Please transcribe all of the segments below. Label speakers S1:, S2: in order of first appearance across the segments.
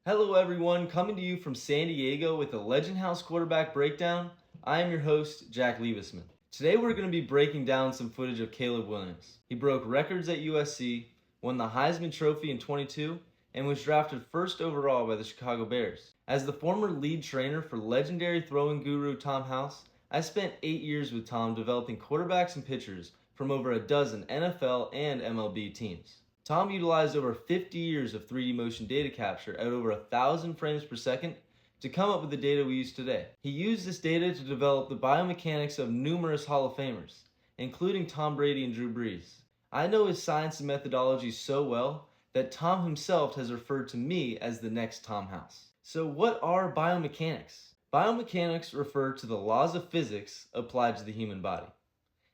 S1: Hello everyone, coming to you from San Diego with the Legend House quarterback breakdown. I am your host, Jack Liebesman. Today we're going to be breaking down some footage of Caleb Williams. He broke records at USC, won the Heisman Trophy in 22, and was drafted first overall by the Chicago Bears. As the former lead trainer for legendary throwing guru Tom House, I spent 8 years with Tom developing quarterbacks and pitchers from over a dozen NFL and MLB teams. Tom utilized over 50 years of 3D motion data capture at over 1,000 frames per second to come up with the data we use today. He used this data to develop the biomechanics of numerous Hall of Famers, including Tom Brady and Drew Brees. I know his science and methodology so well that Tom himself has referred to me as the next Tom House. So what are biomechanics? Biomechanics refer to the laws of physics applied to the human body.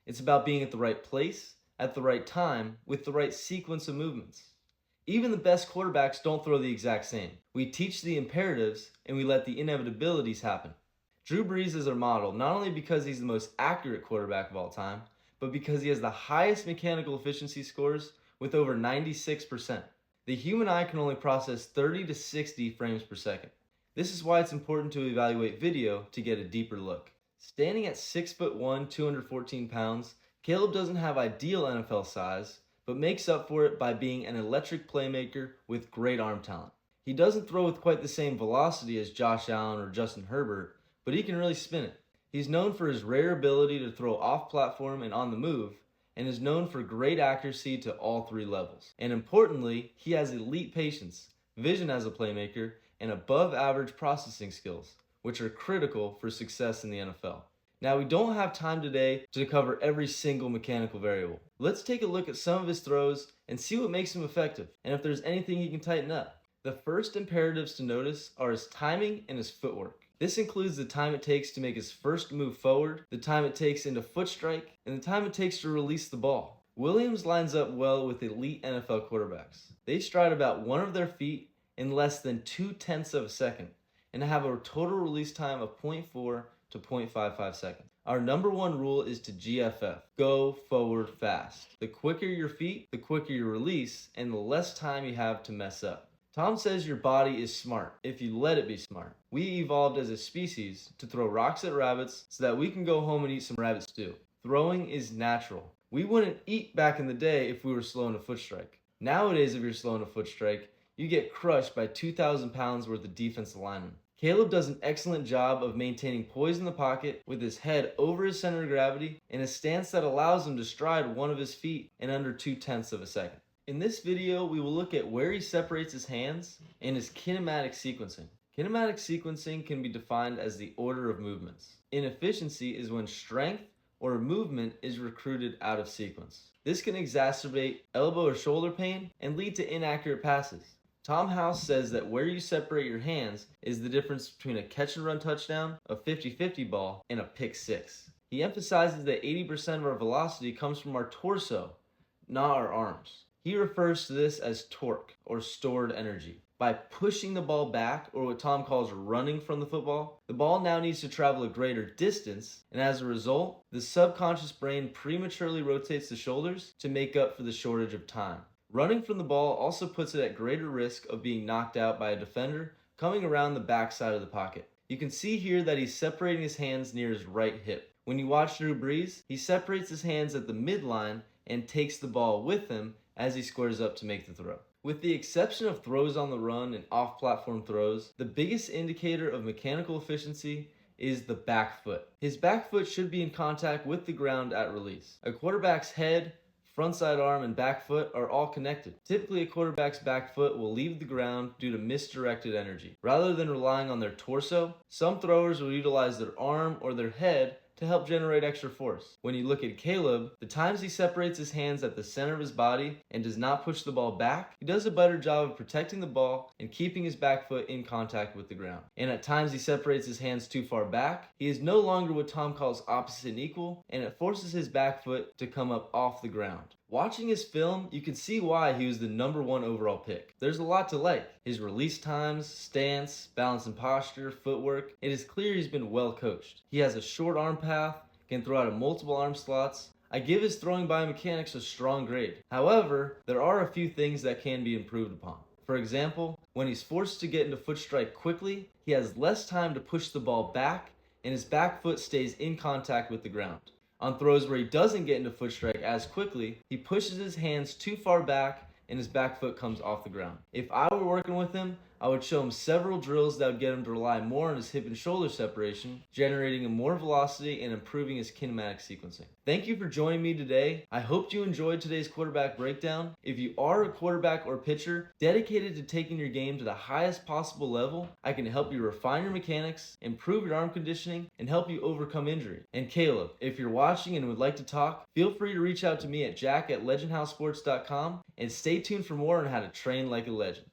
S1: It's about being at the right place, at the right time, with the right sequence of movements. Even the best quarterbacks don't throw the exact same. We teach the imperatives and we let the inevitabilities happen. Drew Brees is our model, not only because he's the most accurate quarterback of all time, but because he has the highest mechanical efficiency scores with over 96%. The human eye can only process 30 to 60 frames per second. This is why it's important to evaluate video to get a deeper look. Standing at 6'1", 214 pounds, Caleb doesn't have ideal NFL size, but makes up for it by being an electric playmaker with great arm talent. He doesn't throw with quite the same velocity as Josh Allen or Justin Herbert, but he can really spin it. He's known for his rare ability to throw off-platform and on the move, and is known for great accuracy to all three levels. And importantly, he has elite patience, vision as a playmaker, and above-average processing skills, which are critical for success in the NFL. Now, we don't have time today to cover every single mechanical variable. Let's take a look at some of his throws and see what makes him effective, and if there's anything he can tighten up. The first imperatives to notice are his timing and his footwork. This includes the time it takes to make his first move forward, the time it takes into foot strike, and the time it takes to release the ball. Williams lines up well with elite NFL quarterbacks. They stride about one of their feet in less than 0.2 of a second and have a total release time of 0.4 to 0.55 seconds. Our number one rule is to GFF, go forward fast. The quicker your feet, the quicker your release, and the less time you have to mess up. Tom says your body is smart if you let it be smart. We evolved as a species to throw rocks at rabbits so that we can go home and eat some rabbit stew. Throwing is natural. We wouldn't eat back in the day if we were slow in a foot strike. Nowadays, if you're slow in a foot strike, you get crushed by 2,000 pounds worth of defensive linemen. Caleb does an excellent job of maintaining poise in the pocket with his head over his center of gravity and a stance that allows him to stride one of his feet in under 0.2 of a second. In this video, we will look at where he separates his hands and his kinematic sequencing. Kinematic sequencing can be defined as the order of movements. Inefficiency is when strength or movement is recruited out of sequence. This can exacerbate elbow or shoulder pain and lead to inaccurate passes. Tom House says that where you separate your hands is the difference between a catch and run touchdown, a 50-50 ball, and a pick six. He emphasizes that 80% of our velocity comes from our torso, not our arms. He refers to this as torque, or stored energy. By pushing the ball back, or what Tom calls running from the football, the ball now needs to travel a greater distance, and as a result, the subconscious brain prematurely rotates the shoulders to make up for the shortage of time. Running from the ball also puts it at greater risk of being knocked out by a defender coming around the backside of the pocket. You can see here that he's separating his hands near his right hip. When you watch Drew Brees, he separates his hands at the midline and takes the ball with him as he squares up to make the throw. With the exception of throws on the run and off-platform throws, the biggest indicator of mechanical efficiency is the back foot. His back foot should be in contact with the ground at release. A quarterback's head, front side arm, and back foot are all connected. Typically, a quarterback's back foot will leave the ground due to misdirected energy. Rather than relying on their torso, some throwers will utilize their arm or their head to help generate extra force. When you look at Caleb, the times he separates his hands at the center of his body and does not push the ball back, he does a better job of protecting the ball and keeping his back foot in contact with the ground. And at times he separates his hands too far back, he is no longer what Tom calls opposite and equal, and it forces his back foot to come up off the ground. Watching his film, you can see why he was the number one overall pick. There's a lot to like. His release times, stance, balance and posture, footwork. It is clear he's been well coached. He has a short arm path, can throw out of multiple arm slots. I give his throwing biomechanics a strong grade. However, there are a few things that can be improved upon. For example, When he's forced to get into foot strike quickly, he has less time to push the ball back, and his back foot stays in contact with the ground. On throws where he doesn't get into foot strike as quickly, he pushes his hands too far back and his back foot comes off the ground. If I were working with him, I would show him several drills that would get him to rely more on his hip and shoulder separation, generating him more velocity and improving his kinematic sequencing. Thank you for joining me today. I hope you enjoyed today's quarterback breakdown. If you are a quarterback or pitcher dedicated to taking your game to the highest possible level, I can help you refine your mechanics, improve your arm conditioning, and help you overcome injury. And Caleb, if you're watching and would like to talk, feel free to reach out to me at jack@legendhousesports.com and stay tuned for more on how to train like a legend.